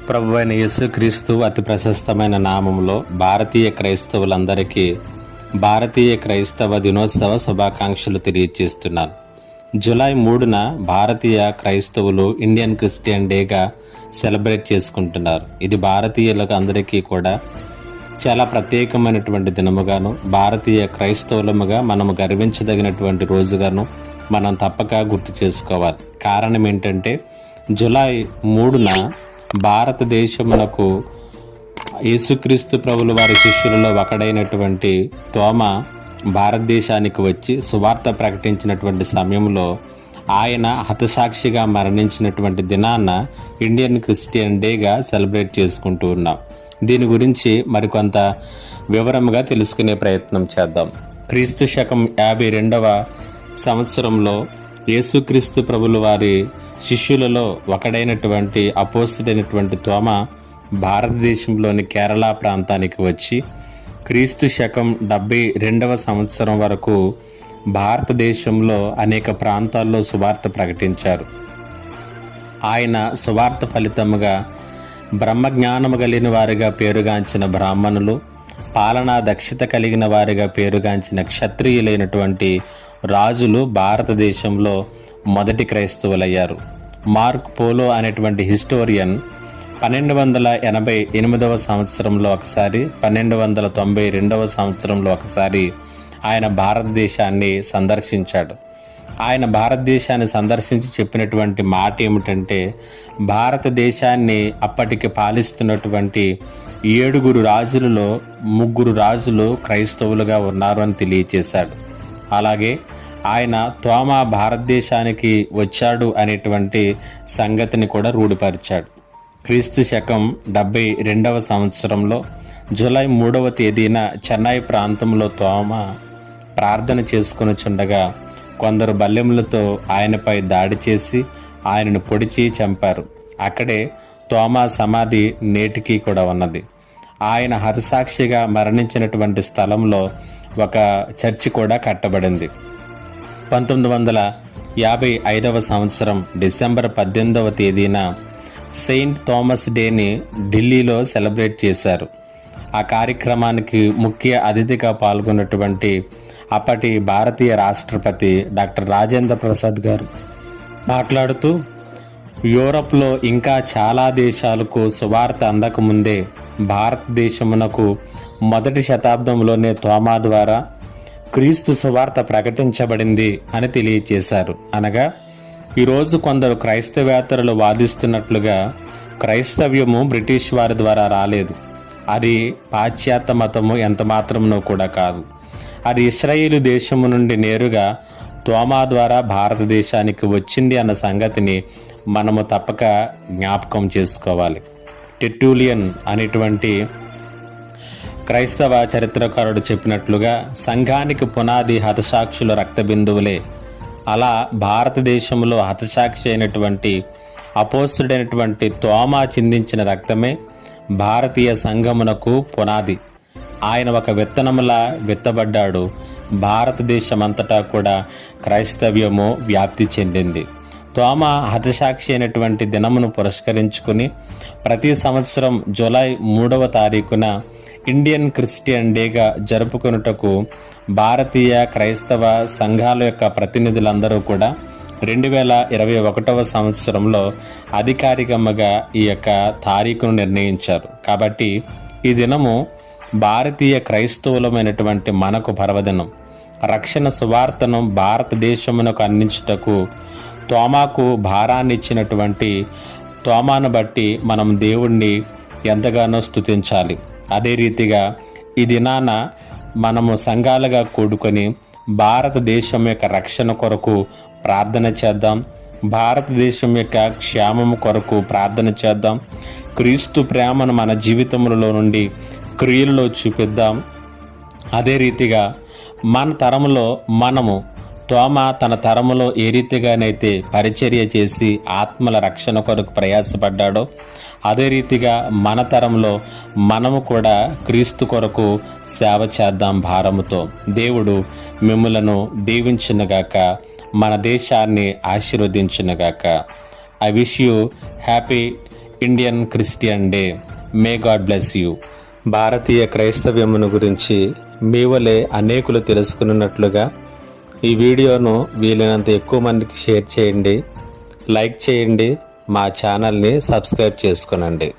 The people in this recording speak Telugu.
ప్రభువైన యేసుక్రీస్తు అతి ప్రశస్తమైన నామంలో భారతీయ క్రైస్తవులందరికీ భారతీయ క్రైస్తవ దినోత్సవ శుభాకాంక్షలు తెలియజేస్తున్నాను. జూలై 3న భారతీయ క్రైస్తవులు ఇండియన్ క్రిస్టియన్ డేగా సెలబ్రేట్ చేసుకుంటున్నారు. ఇది భారతీయులకు అందరికీ కూడా చాలా ప్రత్యేకమైనటువంటి దినముగాను, భారతీయ క్రైస్తవులముగా మనము గర్వించదగినటువంటి రోజుగాను మనం తప్పక గుర్తు చేసుకోవాలి. కారణం ఏంటంటే జూలై 3న భారతదేశమునకు యేసుక్రీస్తు ప్రభుల వారి శిష్యులలో ఒకడైనటువంటి తోమ భారతదేశానికి వచ్చి సువార్త ప్రకటించినటువంటి సమయంలో ఆయన హతసాక్షిగా మరణించినటువంటి దినాన ఇండియన్ క్రిస్టియన్ డేగా సెలబ్రేట్ చేసుకుంటూ ఉన్నాం. దీని గురించి మరికొంత వివరంగా తెలుసుకునే ప్రయత్నం చేద్దాం. క్రీస్తు శకం 52వ సంవత్సరంలో యేసుక్రీస్తు ప్రభుల వారి శిష్యులలో ఒకడైనటువంటి అపోస్తుడైనటువంటి తోమ భారతదేశంలోని కేరళ ప్రాంతానికి వచ్చి క్రీస్తు శకం 72వ సంవత్సరం వరకు భారతదేశంలో అనేక ప్రాంతాల్లో సువార్త ప్రకటించారు. ఆయన సువార్త ఫలితముగా బ్రహ్మజ్ఞానము కలిగిన వారిగా పేరుగాంచిన బ్రాహ్మణులు, పాలనా దక్షత కలిగిన వారిగా పేరుగాంచిన క్షత్రియులైనటువంటి రాజులు భారతదేశంలో మొదటి క్రైస్తవులయ్యారు. మార్క్ పోలో అనేటువంటి హిస్టోరియన్ 1288వ సంవత్సరంలో ఒకసారి, 1292వ సంవత్సరంలో ఒకసారి ఆయన భారతదేశాన్ని సందర్శించాడు. ఆయన భారతదేశాన్ని సందర్శించి చెప్పినటువంటి మాట ఏమిటంటే, భారతదేశాన్ని అప్పటికి పాలిస్తున్నటువంటి 7 రాజులలో 3 రాజులు క్రైస్తవులుగా ఉన్నారు అని తెలియచేశాడు. అలాగే ఆయన తోమ భారతదేశానికి వచ్చాడు అనేటువంటి సంగతిని కూడా రూఢిపరిచాడు. క్రీస్తు శకం 72వ సంవత్సరంలో జూలై 3వ తేదీన చెన్నై ప్రాంతంలో తోమ ప్రార్థన చేసుకొనుచుండగా కొందరు బల్లెములతో ఆయనపై దాడి చేసి ఆయనను పొడిచి చంపారు. అక్కడే తోమ సమాధి నేటికి కూడా ఉన్నది. ఆయన హతసాక్షిగా మరణించినటువంటి స్థలంలో ఒక చర్చి కూడా కట్టబడింది. 1955వ సంవత్సరం డిసెంబర్ 18వ తేదీన సెయింట్ థామస్ డేని ఢిల్లీలో సెలబ్రేట్ చేశారు. ఆ కార్యక్రమానికి ముఖ్య అతిథిగా పాల్గొన్నటువంటి అప్పటి భారతీయ రాష్ట్రపతి డాక్టర్ రాజేంద్ర ప్రసాద్ గారు మాట్లాడుతూ, యూరప్లో ఇంకా చాలా దేశాలకు సువార్త అందకముందే భారతదేశమునకు మొదటి శతాబ్దంలోనే తోమా ద్వారా క్రీస్తు సువార్త ప్రకటించబడింది అని తెలియచేశారు. అనగా ఈరోజు కొందరు క్రైస్తవేతరులు వాదిస్తున్నట్లుగా క్రైస్తవ్యము బ్రిటిష్ వారి ద్వారా రాలేదు. అది పాశ్చాత్య మతము ఎంత మాత్రమునో కూడా కాదు. అది ఇశ్రాయేలు దేశము నుండి నేరుగా తోమా ద్వారా భారతదేశానికి వచ్చింది అన్న సంగతిని మనము తప్పక జ్ఞాపకం చేసుకోవాలి. టెర్టులియన్ అనేటువంటి క్రైస్తవ చరిత్రకారుడు చెప్పినట్లుగా సంఘానికి పునాది హతసాక్షుల రక్తబిందువులే. అలా భారతదేశంలో హతసాక్షి అయినటువంటి అపోస్తుడైనటువంటి తోమా చిందించిన రక్తమే భారతీయ సంఘమునకు పునాది. ఆయన ఒక విత్తనములా విత్తబడ్డాడు. భారతదేశమంతటా కూడా క్రైస్తవ్యము వ్యాప్తి చెందింది. తోమా హతసాక్షి అయినటువంటి దినమును పురస్కరించుకుని ప్రతి సంవత్సరం జూలై 3వ తారీఖున ఇండియన్ క్రిస్టియన్ డేగా జరుపుకొనుటకు భారతీయ క్రైస్తవ సంఘాల యొక్క ప్రతినిధులందరూ కూడా 2021వ సంవత్సరంలో అధికారికంగా ఈ యొక్క తారీఖును నిర్ణయించారు. కాబట్టి ఈ దినము భారతీయ క్రైస్తవులమైనటువంటి మనకు పర్వదినం. రక్షణ సువార్తను భారతదేశమునకు అందించుటకు తోమాకు భారాన్ని ఇచ్చినటువంటి తోమాను బట్టి మనం దేవుణ్ణి ఎంతగానో స్తుతించాలి. అదే రీతిగా ఈ దినాన మనము సంఘాలుగా కూడుకొని భారతదేశం యొక్క రక్షణ కొరకు ప్రార్థన చేద్దాం. భారతదేశం యొక్క క్షేమము కొరకు ప్రార్థన చేద్దాం. క్రీస్తు ప్రేమను మన జీవితంలో నుండి క్రియలలో చూపిద్దాం. అదే రీతిగా మన తరములో మనము తోమ తన తరములో ఏ రీతిగానైతే పరిచర్య చేసి ఆత్మల రక్షణ కొరకు ప్రయాసపడ్డాడో అదే రీతిగా మన తరంలో మనము కూడా క్రీస్తు కొరకు సేవ చేద్దాం భారముతో. దేవుడు మిమ్ములను దీవించునుగాక, మన దేశాన్ని ఆశీర్వదించునుగాక. I wish you happy Indian Christian day. May God bless you. భారతీయ క్రైస్తవ్యమును గురించి మీ వలె అనేకులు తెలుసుకున్నట్లుగా ఈ వీడియోను వీలైనంత ఎక్కువ మందికి షేర్ చేయండి, లైక్ చేయండి, మా ఛానల్ని సబ్స్క్రైబ్ చేసుకోనండి.